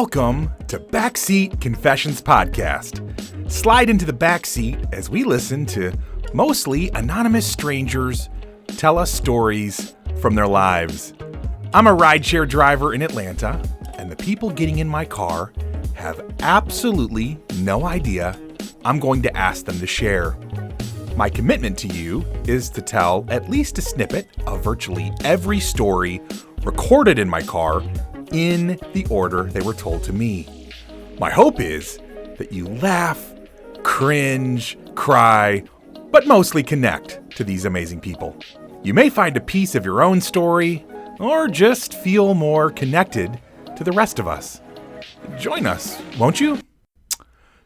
Welcome to Backseat Confessions Podcast. Slide into the backseat as we listen to mostly anonymous strangers tell us stories from their lives. I'm a rideshare driver in Atlanta, and the people getting in my car have absolutely no idea I'm going to ask them to share. My commitment to you is to tell at least a snippet of virtually every story recorded in my car in the order they were told to me. My hope is that you laugh, cringe, cry, but mostly connect to these amazing people. You may find a piece of your own story, or just feel more connected to the rest of us. Join us, won't you?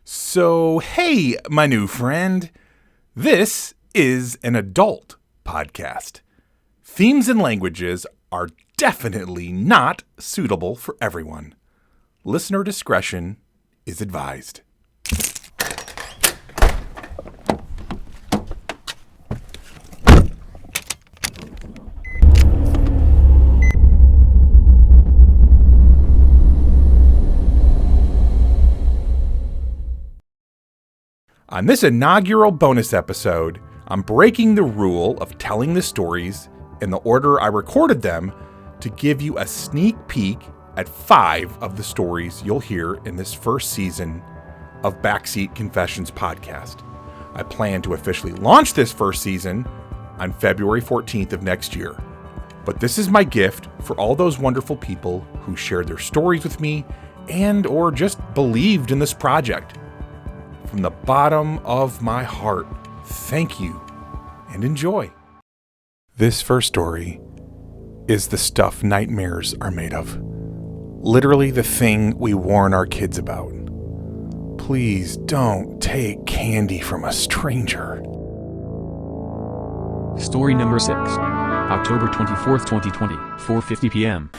So, hey, my new friend. This is an adult podcast. Themes and languages are definitely not suitable for everyone. Listener discretion is advised. On this inaugural bonus episode, I'm breaking the rule of telling the stories in the order I recorded them to give you a sneak peek at 5 of the stories you'll hear in this first season of Backseat Confessions Podcast. I plan to officially launch this first season on February 14th of next year. But this is my gift for all those wonderful people who shared their stories with me and or just believed in this project. From the bottom of my heart, thank you and enjoy. This first story is the stuff nightmares are made of. Literally the thing we warn our kids about. Please don't take candy from a stranger. Story number 6. October 24th, 2020, 4:50 p.m.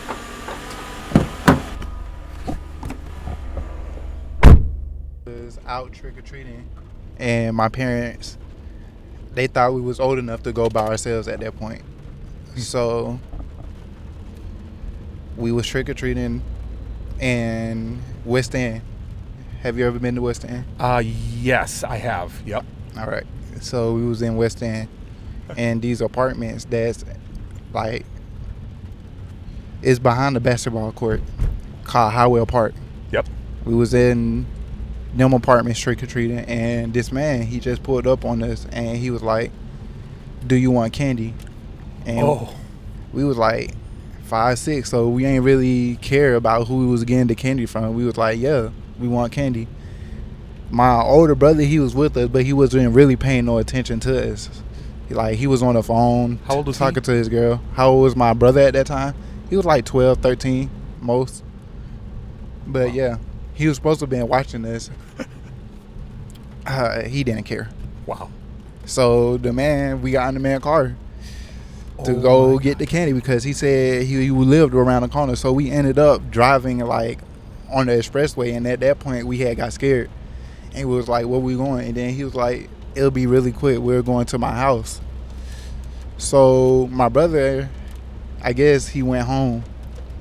Out trick-or-treating, and my parents, they thought we was old enough to go by ourselves at that point. So we was trick-or-treating in West End. Have you ever been to West End? Yes, I have. Yep. All right. So we was in West End, and these apartments that's like, it's behind the basketball court called Highwell Park. Yep. We was in them apartments trick-or-treating, and this man, he just pulled up on us, and he was like, do you want candy? And we was like 5, 6, so we ain't really care about who we was getting the candy from. We was like, yeah, we want candy. My older brother, he was with us, but he wasn't really paying no attention to us. He was on the phone. How old was talking to his girl. How old was my brother at that time? He was like 12, 13 most. But wow. Yeah, he was supposed to have been watching this. He didn't care. Wow. So we got in the man's car to go get the candy because he said he lived around the corner. So we ended up driving like on the expressway, and at that point we had got scared, and we was like, where we going? And then he was like, it'll be really quick, we're going to my house. So my brother, I guess he went home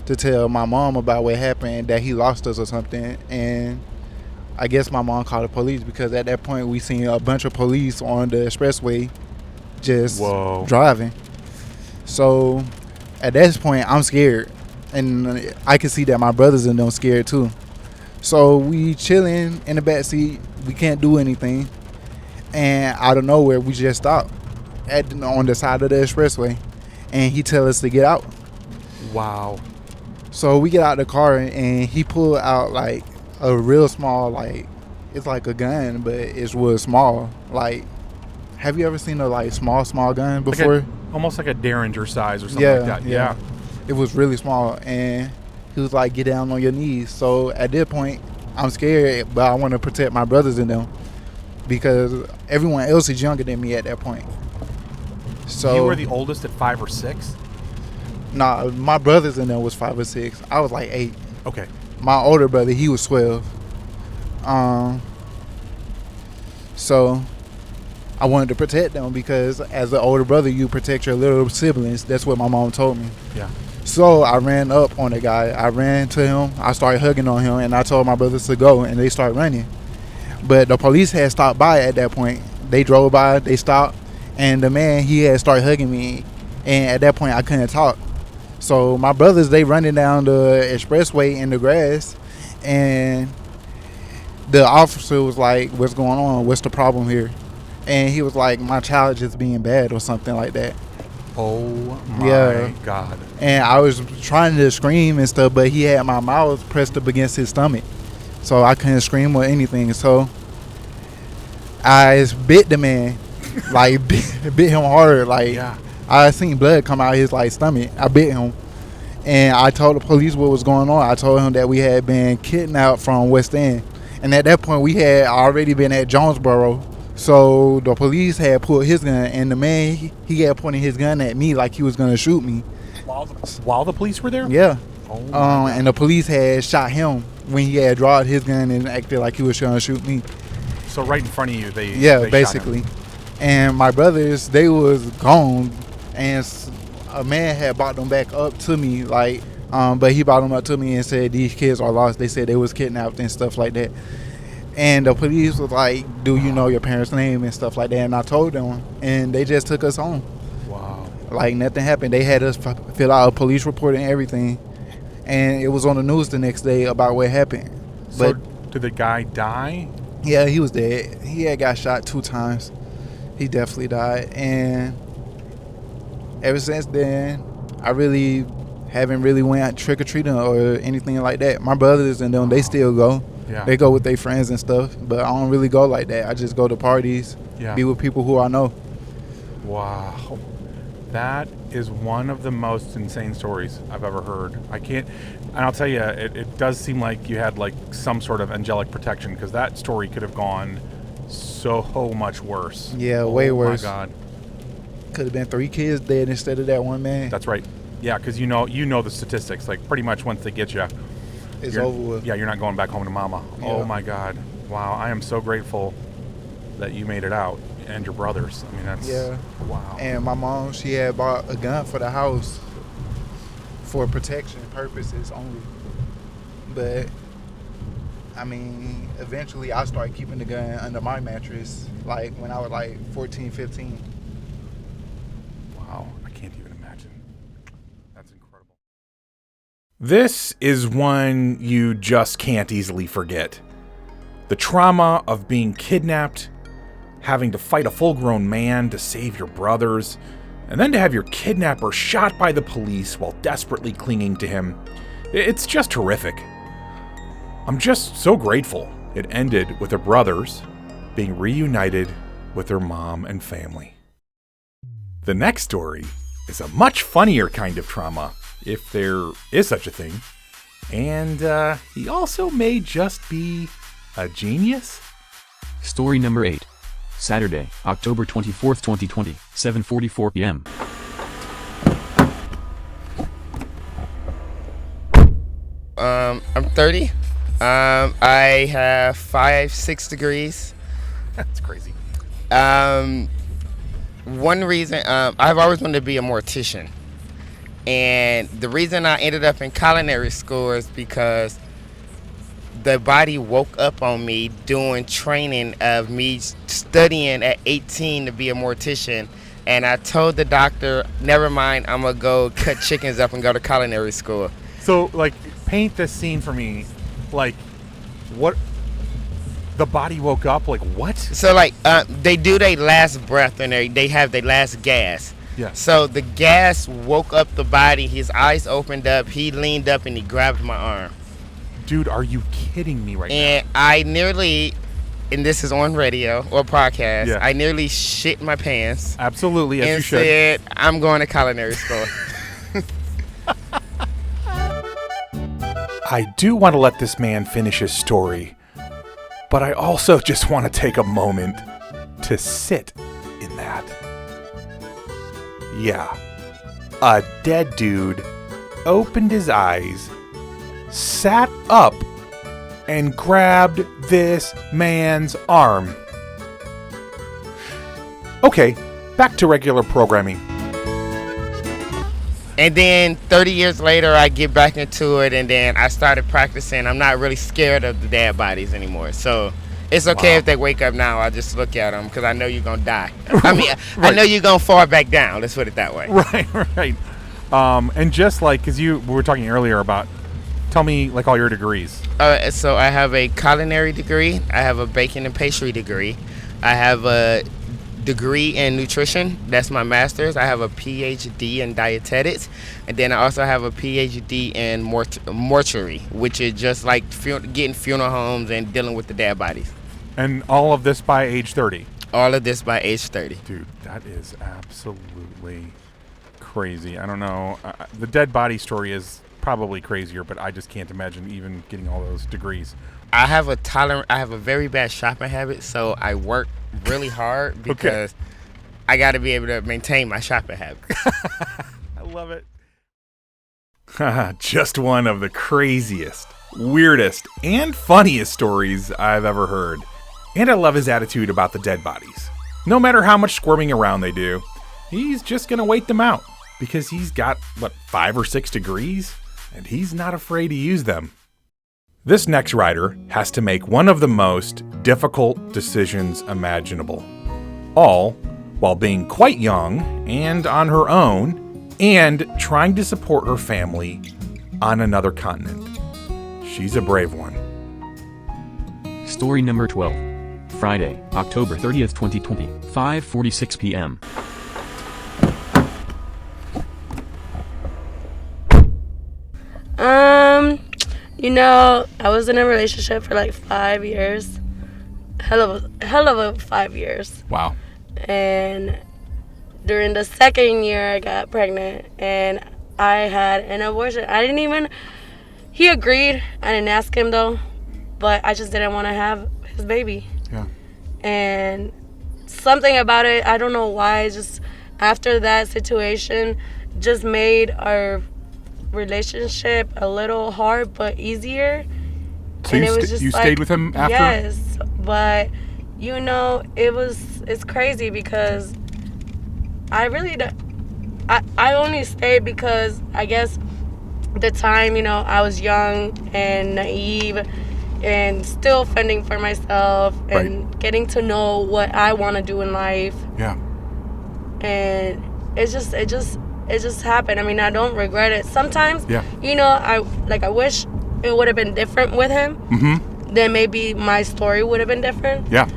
to tell my mom about what happened, that he lost us or something. And I guess my mom called the police because at that point we seen a bunch of police on the expressway just driving. So at that point I'm scared, and I can see that my brothers and them scared too. So we chilling in the back seat, we can't do anything, and out of nowhere we just stop on the side of the expressway, and he tell us to get out. Wow. So we get out the car, and he pulled out like a real small, like, it's like a gun, but it's real small. Like, have you ever seen a like small gun before? Almost like a Derringer size or something like that. Yeah. It was really small, and he was like, get down on your knees. So at that point, I'm scared, but I want to protect my brothers and them because everyone else is younger than me at that point. So you were the oldest at 5 or 6? Nah, my brothers and them was 5 or 6. I was like 8. Okay. My older brother, he was 12. So I wanted to protect them because as an older brother, you protect your little siblings. That's what my mom told me. Yeah. So I ran up on the guy. I ran to him. I started hugging on him, and I told my brothers to go, and they started running. But the police had stopped by at that point. They drove by, they stopped, and the man, he had started hugging me, and at that point I couldn't talk. So my brothers, they running down the expressway in the grass, and the officer was like, "What's going on? What's the problem here?" And he was like, "My child just being bad," or something like that. Oh my God. And I was trying to scream and stuff, but he had my mouth pressed up against his stomach, so I couldn't scream or anything. So I bit the man, like bit him hard. Like I seen blood come out of his like stomach. I bit him, and I told the police what was going on. I told him that we had been kidnapped from West End, and at that point we had already been at Jonesboro. So the police had pulled his gun, and the man, he had pointing his gun at me like he was gonna shoot me. While the police were there? Yeah. Oh and the police had shot him when he had drawn his gun and acted like he was trying to shoot me. So right in front of you, they basically. Shot him. And my brothers, they was gone, and a man had brought them back up to me, like, but he brought them up to me and said these kids are lost. They said they was kidnapped and stuff like that. And the police was like, "Do you know your parents' name?" and stuff like that. And I told them, and they just took us home. Wow. Like nothing happened. They had us fill out a police report and everything, and it was on the news the next day about what happened. So did the guy die? Yeah, he was dead. He had got shot 2 times. He definitely died. And ever since then, I really haven't really went trick-or-treating or anything like that. My brothers and them, they still go. Yeah. They go with their friends and stuff, but I don't really go like that. I just go to parties, be with people who I know. Wow. That is one of the most insane stories I've ever heard. And I'll tell you, it does seem like you had like some sort of angelic protection, because that story could have gone so much worse. Yeah, way worse. Oh my God. Could have been 3 kids dead instead of that one man. That's right. Yeah, because you know the statistics. Like pretty much once they get you, it's over with. Yeah, you're not going back home to mama. Yeah. Oh my God. Wow. I am so grateful that you made it out, and your brothers. I mean, that's wow. And my mom, she had bought a gun for the house for protection purposes only. But I mean, eventually I started keeping the gun under my mattress, like when I was like 14, 15. Wow, I can't even imagine. That's incredible. This is one you just can't easily forget. The trauma of being kidnapped, having to fight a full-grown man to save your brothers, and then to have your kidnapper shot by the police while desperately clinging to him. It's just horrific. I'm just so grateful it ended with the brothers being reunited with their mom and family. The next story is a much funnier kind of trauma, if there is such a thing. And he also may just be a genius. Story number 8. Saturday, October 24th, 2020, 7:44 p.m. I'm 30. I have 5-6 degrees. That's crazy. One reason, I've always wanted to be a mortician. And the reason I ended up in culinary school is because the body woke up on me doing training of me studying at 18 to be a mortician. And I told the doctor, never mind, I'm going to go cut chickens up and go to culinary school. So, like, paint this scene for me. Like, what? The body woke up? Like, what? So, like, they do their last breath and they have their last gas. Yeah. So the gas woke up the body. His eyes opened up. He leaned up and he grabbed my arm. Dude, are you kidding me right now? And I nearly, and this is on radio or podcast, yeah. I nearly shit my pants. Absolutely, as and you should. Said, I'm going to culinary school. I do want to let this man finish his story, but I also just want to take a moment to sit in that. Yeah, a dead dude opened his eyes, sat up, and grabbed this man's arm. Okay, back to regular programming. And then 30 years later, I get back into it, and then I started practicing. I'm not really scared of the dead bodies anymore. So it's okay if they wake up now. I just look at them because I know you're going to die. I mean, I know you're going to fall back down. Let's put it that way. Right. And just like, because we were talking earlier about, tell me like all your degrees. So I have a culinary degree. I have a baking and pastry degree. I have a degree in nutrition. That's my master's. I have a PhD in dietetics, and then I also have a PhD in mortuary, which is just like getting funeral homes and dealing with the dead bodies. And all of this by age 30? All of this by age 30. Dude, that is absolutely crazy. I don't know. The dead body story is probably crazier, but I just can't imagine even getting all those degrees. I have a very bad shopping habit, so I work really hard because I got to be able to maintain my shopping habit. I love it. Just one of the craziest, weirdest, and funniest stories I've ever heard. And I love his attitude about the dead bodies. No matter how much squirming around they do, he's just going to wait them out because he's got, 5 or 6 degrees? And he's not afraid to use them. This next rider has to make one of the most difficult decisions imaginable, all while being quite young and on her own and trying to support her family on another continent. She's a brave one. Story number 12. Friday, October 30th, 2020, 5:46 p.m. I was in a relationship for like 5 years. Hell of a 5 years. Wow. And during the second year, I got pregnant and I had an abortion. He agreed. I didn't ask him though, but I just didn't want to have his baby. Yeah. And something about it, I don't know why, just after that situation, just made our relationship a little hard but easier. So and you stayed with him after? Yes, but it's crazy because I only stayed because I guess the time, I was young and naive and still fending for myself and getting to know what I want to do in life. Yeah. And it just happened. I mean, I don't regret it. Sometimes, I wish it would have been different with him. Mm-hmm. Then maybe my story would have been different. Yeah.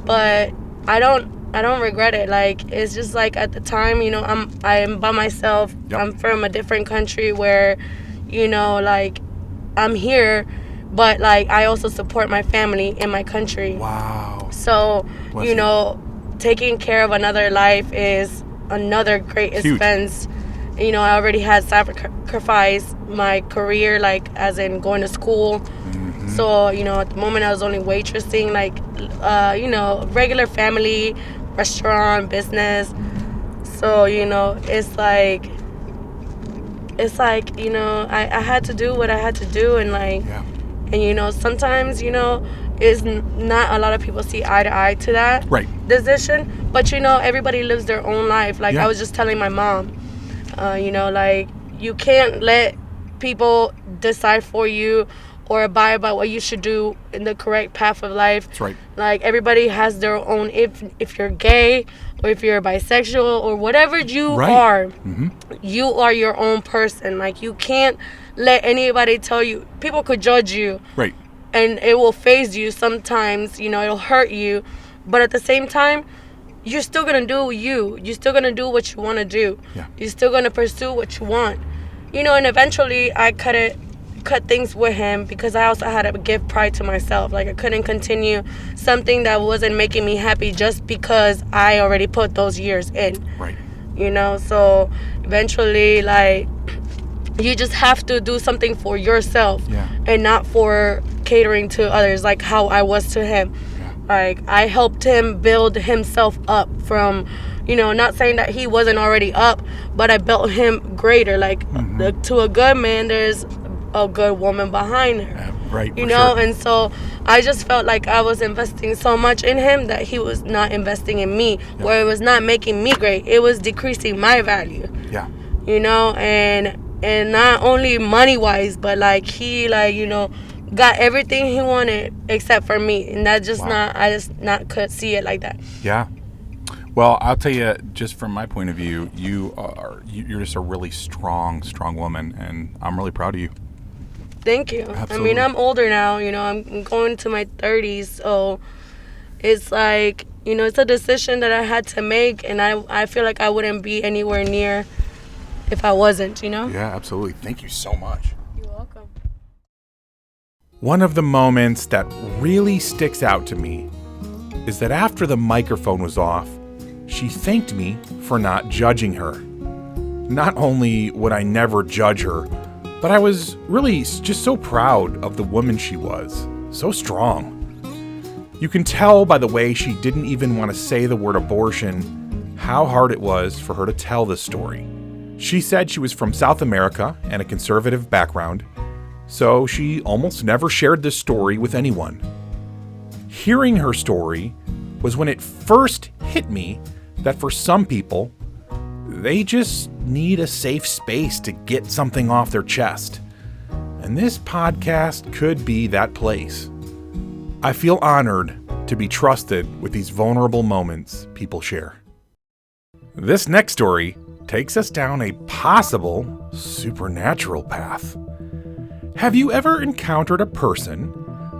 But I don't regret it. Like, it's just like at the time, I am by myself. Yep. I'm from a different country where, I'm here, but like I also support my family in my country. Wow. So, taking care of another life is another great expense. I already had sacrificed my career, like as in going to school. Mm-hmm. So, at the moment I was only waitressing, like, regular family, restaurant, business. So, it's like, I had to do what I had to do. And like, and sometimes, is not a lot of people see eye to eye to that decision. But, everybody lives their own life. Like I was just telling my mom, like you can't let people decide for you or abide by what you should do in the correct path of life. That's right. Like everybody has their own, if you're gay or if you're bisexual or whatever you are, you are your own person. Like you can't let anybody tell you, people could judge you. Right. And it will phase you sometimes, it'll hurt you. But at the same time, you're still going to do you. You're still going to do what you want to do. Yeah. You're still going to pursue what you want. And eventually I cut things with him because I also had to give pride to myself. Like I couldn't continue something that wasn't making me happy just because I already put those years in. Right. So eventually, like, you just have to do something for yourself and not for catering to others, like how I was to him. Like I helped him build himself up from, not saying that he wasn't already up, but I built him greater. Like to a good man, there's a good woman behind her. Right. And so I just felt like I was investing so much in him that he was not investing in me, where it was not making me great. It was decreasing my value. Yeah. you know, and not only money wise, but like he like, you know, got everything he wanted except for me, and that just not, I just not could see it like that. Yeah. Well, I'll tell you, just from my point of view, you're just a really strong woman, and I'm really proud of you. Thank you. Absolutely. I mean, I'm older now, you know, I'm going to my 30s, so it's like, you know, it's a decision that I had to make, and I feel like I wouldn't be anywhere near if I wasn't, you know? Yeah, absolutely. Thank you so much. You're welcome. One of the moments that really sticks out to me is that after the microphone was off, she thanked me for not judging her. Not only would I never judge her, but I was really just so proud of the woman she was. So strong. You can tell by the way she didn't even want to say the word abortion how hard it was for her to tell this story. She said she was from South America and a conservative background, so she almost never shared this story with anyone. Hearing her story was when it first hit me that for some people, they just need a safe space to get something off their chest. And this podcast could be that place. I feel honored to be trusted with these vulnerable moments people share. This next story takes us down a possible supernatural path. Have you ever encountered a person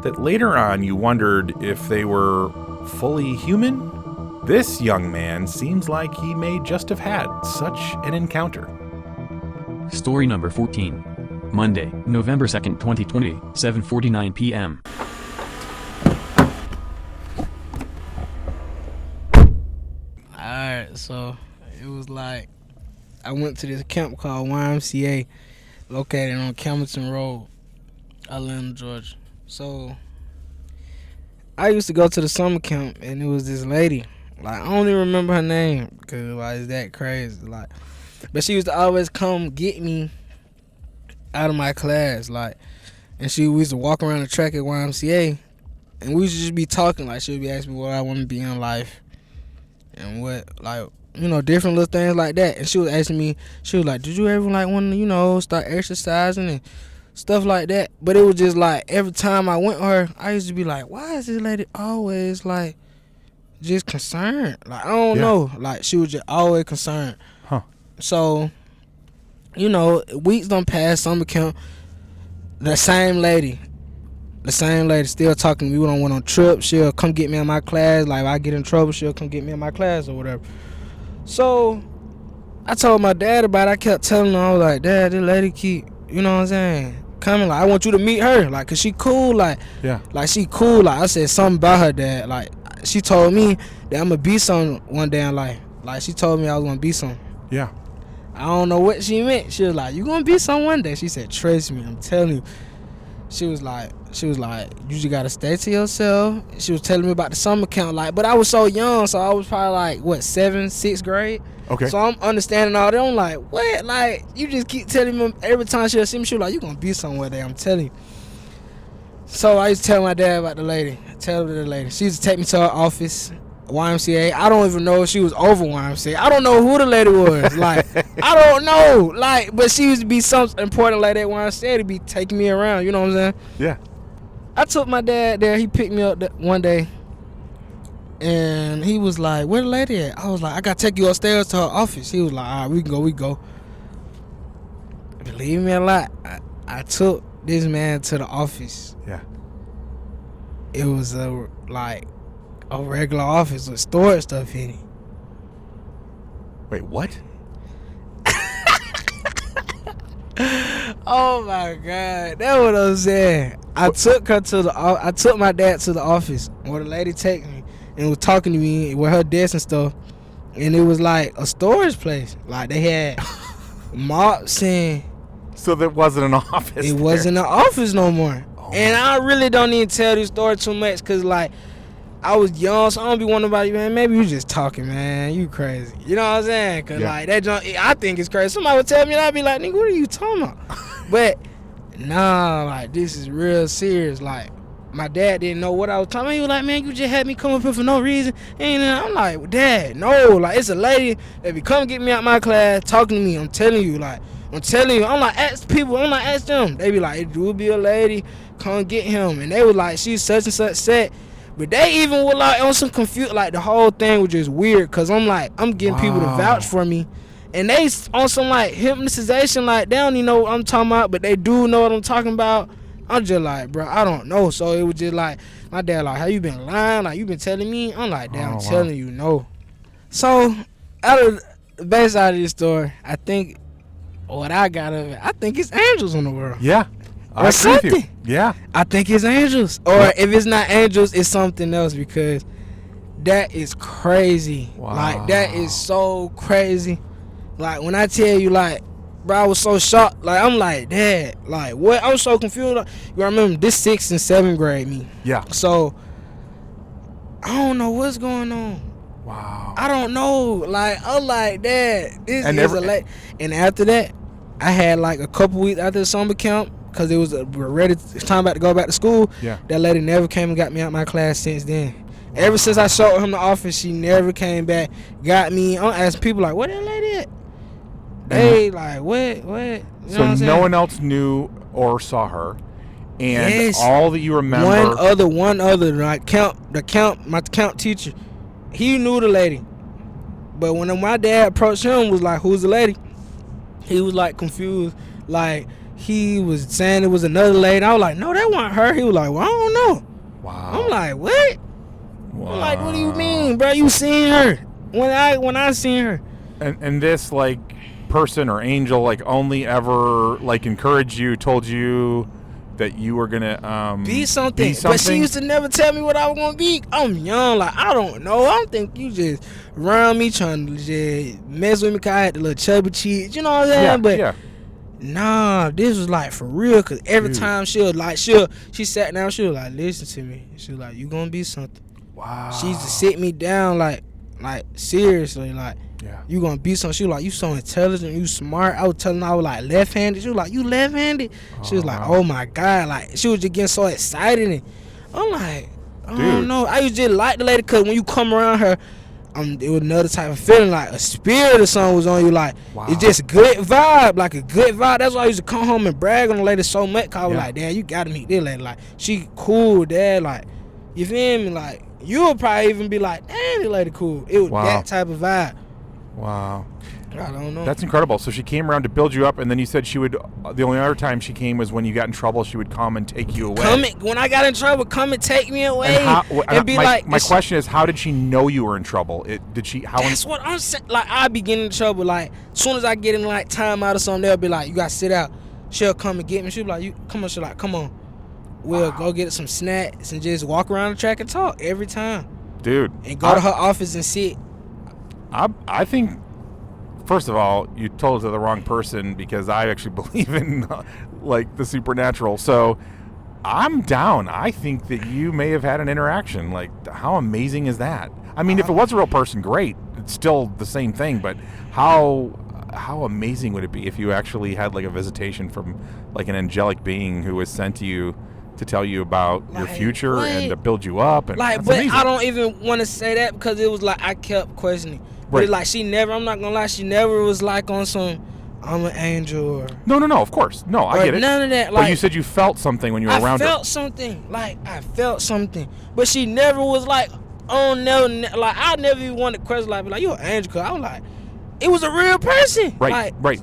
that later on you wondered if they were fully human? This young man seems like he may just have had such an encounter. Story number 14. Monday, November 2nd, 2020, 7:49 p.m. Alright, so it was like I went to this camp called YMCA, located on Campbellton Road, Atlanta, Georgia. So I used to go to the summer camp, and it was this lady. Like, I don't even remember her name because like it's that crazy. Like, but she used to always come get me out of my class, like, and we used to walk around the track at YMCA, and we used to just be talking. Like, she would be asking me what I want to be in life, and what, like, you know, different little things like that. And she was asking me, she was like, did you ever like want to, you know, start exercising and stuff like that? But it was just like every time I went with her, I used to be like, why is this lady always like just concerned? Like, I don't know. Like, she was just always concerned. Huh. So, you know, weeks done passed, summer camp, the same lady still talking to me. We don't went on trips. She'll come get me in my class. Like, if I get in trouble, she'll come get me in my class or whatever. So I told my dad about it. I kept telling him, I was like, Dad, this lady keep, you know what I'm saying, coming. Like, I want you to meet her. Like, cause she cool. Like, Yeah. Like, she cool. Like, I said something about her, Dad. Like, she told me that I'm gonna be something one day in life. Like, she told me I was gonna be something. Yeah. I don't know what she meant. She was like, you gonna be something one day. She said, trust me, I'm telling you. She was like, you just gotta stay to yourself. She was telling me about the summer camp, like, but I was so young, so I was probably like, what, 7th, 6th grade? Okay. So I'm understanding all that. I'm like, what? Like, you just keep telling me every time she'll see me, she was like, you gonna be somewhere there, I'm telling you. So I used to tell my dad about the lady. She used to take me to her office, YMCA. I don't even know if she was over YMCA. I don't know who the lady was. Like, I don't know. Like, but she used to be something important like that YMCA to be taking me around. You know what I'm saying? Yeah. I took my dad there. He picked me up one day, and he was like, "Where the lady at?" I was like, "I gotta take you upstairs to her office." He was like, "All right, we can go." Believe me a lot, I took this man to the office. Yeah. It was a regular office with storage stuff in it. Wait, what? Oh my God, that's what I'm saying. I took my dad to the office where the lady take me and was talking to me with her desk and stuff, and it was like a storage place. Like, they had mops and. So there wasn't an office. It wasn't an office no more. Oh. And I really don't need to tell this story too much, because, like, I was young, so I don't be wanting nobody, man, maybe you just talking, man. You crazy. You know what I'm saying? Because, like, that junk, I think it's crazy. Somebody would tell me, and I'd be like, nigga, what are you talking about? But, nah, like, this is real serious. Like, my dad didn't know what I was talking about. He was like, man, you just had me come up here for no reason. And I'm like, Dad, no. Like, it's a lady that be come get me out my class talking to me. I'm telling you. I'm like, ask people. I'm like, ask them. They be like, it do be a lady. Come get him. And they was like, she's such and such set. But they even were like on some confused. Like, the whole thing was just weird. Because I'm like, I'm getting people to vouch for me. And they on some like hypnotization. Like, they don't even know what I'm talking about. But they do know what I'm talking about. I'm just like, bro, I don't know. So it was just like, my dad like, have you been lying? Like, you been telling me? I'm like, Dad, I'm telling you, no. So out of the best side of this story, I think what I got of it, I think it's angels in the world. Yeah. Or something. Yeah. I think it's angels. Or if it's not angels, it's something else, because that is crazy. Wow. Like, that is so crazy. Like, when I tell you, like, bro, I was so shocked. Like, I'm like, Dad, like, what? I was so confused. Like, you remember this 6th and 7th grade me. Yeah. So I don't know what's going on. Wow. I don't know. Like, I'm like, Dad, this And is a late. And after that, I had like a couple weeks after the summer camp, because it was it's time about to go back to school. Yeah. That lady never came and got me out my class since then. Ever since I showed him the office, she never came back, got me. I'm asking people like, where that lady at? They like, what? You know So what I'm no one else knew or saw her, and Yes. all that you remember. One other, like my count teacher, he knew the lady, but when my dad approached him, was like, who's the lady? He was like confused, like he was saying it was another lady. I was like, no, that wasn't her. He was like, well, I don't know. Wow. I'm like, what? Wow. I'm like, what do you mean, bro? You seen her when I seen her? And this like person or angel like only ever like encouraged you, told you that you were gonna be something. But she used to never tell me what I was gonna be. I'm young, like I don't know. I don't think you just around me trying to just mess with me, cause I had the little chubby cheeks, you know what I'm saying? Yeah, but yeah. nah, this was like for real, cause every time she sat down, she was like, listen to me. She was like, you gonna be something. Wow. She used to sit me down like seriously, like, yeah. you gonna be something. She was like, you so intelligent, you smart. I was telling her I was like left-handed. She was like, you left-handed? She was like, oh my God. Like, she was just getting so excited. And I'm like, I don't know. I used to just like the lady, because when you come around her, it was another type of feeling, like a spirit or something was on you. Like, it's just good vibe, like a good vibe. That's why I used to come home and brag on the lady so much, because I was like, Dad, you gotta meet this lady. Like, she cool, Dad. Like, you feel me? Like, you would probably even be like, damn, this lady cool. It was that type of vibe. Wow. I don't know. That's incredible. So she came around to build you up, and then you said she would. The only other time she came was when you got in trouble. She would come and take you away. When I got in trouble, come and take me away. And be like, my question is, how did she know you were in trouble? That's what I'm saying. Like, I be getting in trouble. Like, as soon as I get in like time out or something, they'll be like, you gotta sit out. She'll come and get me. She'll be like, you come on. She'll like, come on. We'll go get some snacks and just walk around the track and talk every time. Dude. And go to her office and sit. I think, first of all, you told it to the wrong person, because I actually believe in like the supernatural. So I'm down. I think that you may have had an interaction. Like, how amazing is that? I mean, if it was a real person, great. It's still the same thing. But how amazing would it be if you actually had like a visitation from like an angelic being who was sent to you to tell you about your future and to build you up? And like, but amazing. I don't even want to say that, because it was like I kept questioning. But like, she never, I'm not gonna lie, she never was like on some, I'm an angel or no, of course, no, I get it. None of that. Like, but you said you felt something when you were around her. I felt something, but she never was like, oh no, like I never even wanted to question like you're an angel, cause I was like, it was a real person. Right.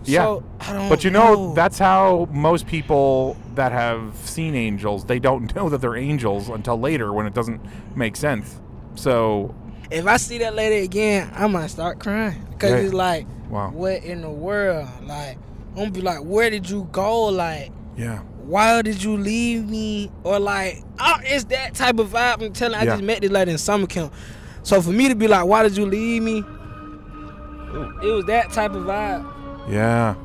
Yeah. So, I don't but you know, that's how most people that have seen angels, they don't know that they're angels until later, when it doesn't make sense. So if I see that lady again, I might start crying, because it's like, what in the world? Like, I'm gonna be like, where did you go? Like, why did you leave me? Or like, it's that type of vibe. I'm telling you, I just met this lady in summer camp. So for me to be like, why did you leave me? It was that type of vibe. Yeah.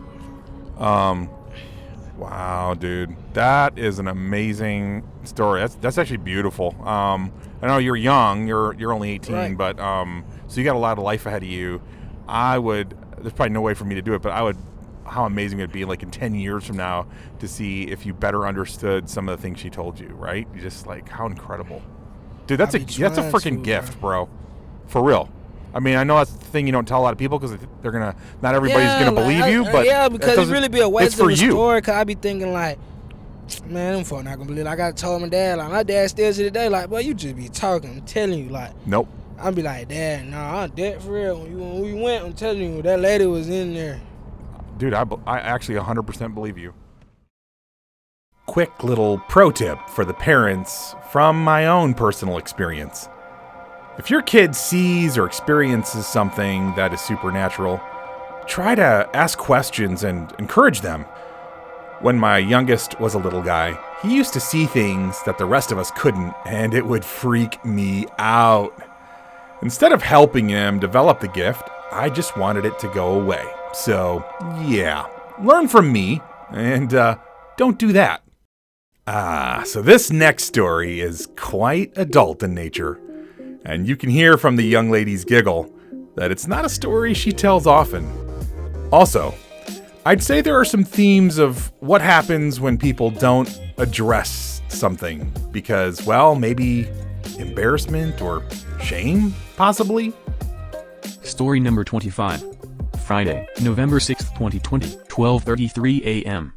Wow, dude. That is an amazing story. That's actually beautiful. I know you're young. You're only 18, but so you got a lot of life ahead of you. There's probably no way for me to do it, but I would how amazing it would be, like in 10 years from now, to see if you better understood some of the things she told you, right? You just like, how incredible. Dude, that's a freaking gift, bro. For real. I mean, I know that's the thing you don't tell a lot of people because they're going to, not everybody's going to believe you, but yeah, because it really be a waste of a story, because I be thinking like, man, them folk not going to believe it. I got to tell my dad, like, my dad still to the day, like, boy, you just be talking. I'm telling you, like. Nope. I'll be like, Dad, nah, I'm dead for real. When we went, I'm telling you, that lady was in there. Dude, I actually 100% believe you. Quick little pro tip for the parents from my own personal experience. If your kid sees or experiences something that is supernatural, try to ask questions and encourage them. When my youngest was a little guy, he used to see things that the rest of us couldn't, and it would freak me out. Instead of helping him develop the gift, I just wanted it to go away. So, yeah, learn from me, and don't do that. So this next story is quite adult in nature, and you can hear from the young lady's giggle that it's not a story she tells often. Also, I'd say there are some themes of what happens when people don't address something because, well, maybe embarrassment or shame, possibly? Story number 25. Friday, November 6th, 2020, 12:33 a.m.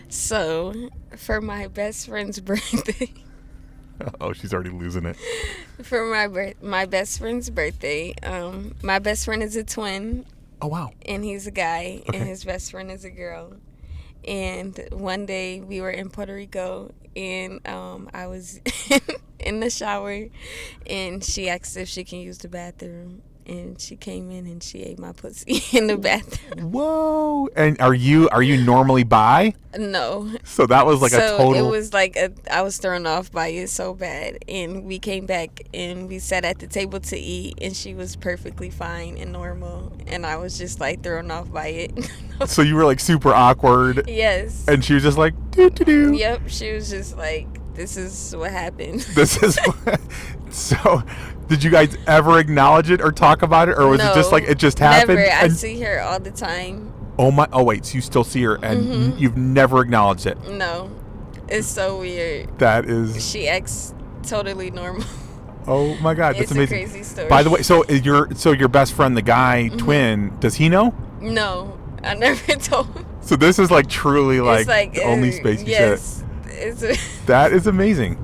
So, for my best friend's birthday... Oh, she's already losing it. For my best friend's birthday, my best friend is a twin. Oh, wow. And he's a guy, okay. And his best friend is a girl. And one day we were in Puerto Rico, and I was in the shower, and she asked if she can use the bathroom. And she came in and she ate my pussy in the bathroom. Whoa! And are you normally bi? No. So that was like a total. It was like I was thrown off by it so bad. And we came back and we sat at the table to eat, and she was perfectly fine and normal, and I was just like thrown off by it. So you were like super awkward. Yes. And she was just like doo doo doo. Yep. She was just like, "This is what happened." This is. So. Did you guys ever acknowledge it or talk about it, or was it just like it just happened? Never. I see her all the time. Oh my! Oh wait, so you still see her, and you've never acknowledged it? No, it's so weird. That is. She acts totally normal. Oh my God, that's amazing. It's a crazy story. By the way, so your best friend, the guy twin, does he know? No, I never told him. So this is like truly like the only space you yes, sit. That is amazing.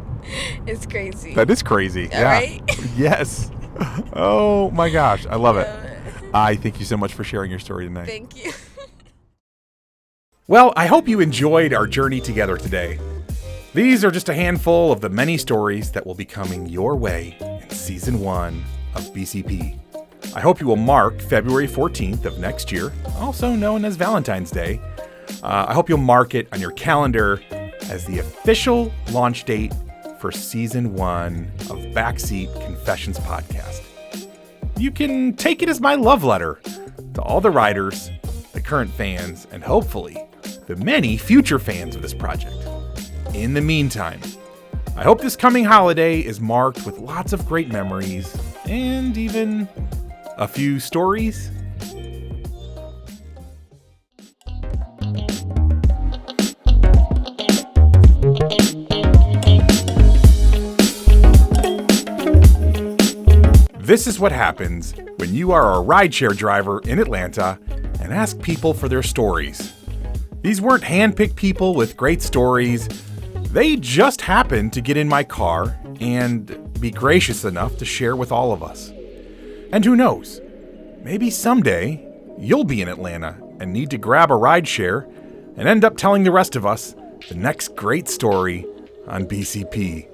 It's crazy. That is crazy. All yeah. Right? Yes. Oh my gosh, I love it. I thank you so much for sharing your story tonight. Thank you. Well, I hope you enjoyed our journey together today. These are just a handful of the many stories that will be coming your way in Season 1 of BCP. I hope you will mark February 14th of next year, also known as Valentine's Day. I hope you'll mark it on your calendar as the official launch date for Season 1 of Backseat Confessions Podcast. You can take it as my love letter to all the writers, the current fans, and hopefully the many future fans of this project. In the meantime, I hope this coming holiday is marked with lots of great memories and even a few stories. This is what happens when you are a rideshare driver in Atlanta and ask people for their stories. These weren't handpicked people with great stories. They just happened to get in my car and be gracious enough to share with all of us. And who knows, maybe someday you'll be in Atlanta and need to grab a rideshare and end up telling the rest of us the next great story on BCP.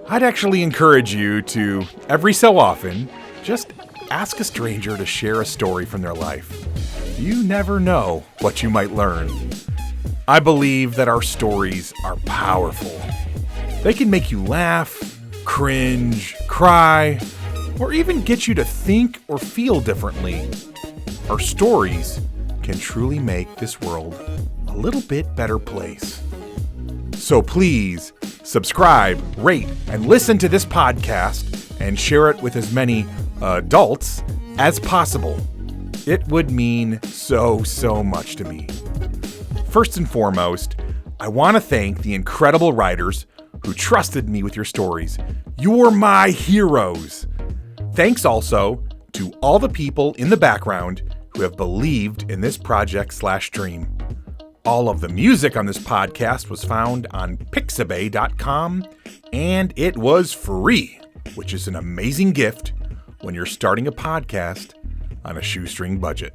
I'd actually encourage you to, every so often, just ask a stranger to share a story from their life. You never know what you might learn. I believe that our stories are powerful. They can make you laugh, cringe, cry, or even get you to think or feel differently. Our stories can truly make this world a little bit better place. So please, subscribe, rate, and listen to this podcast and share it with as many adults as possible. It would mean so much to me. First and foremost, I want to thank the incredible writers who trusted me with your stories. You're my heroes. Thanks also to all the people in the background who have believed in this project/dream. All of the music on this podcast was found on pixabay.com, and it was free, which is an amazing gift when you're starting a podcast on a shoestring budget.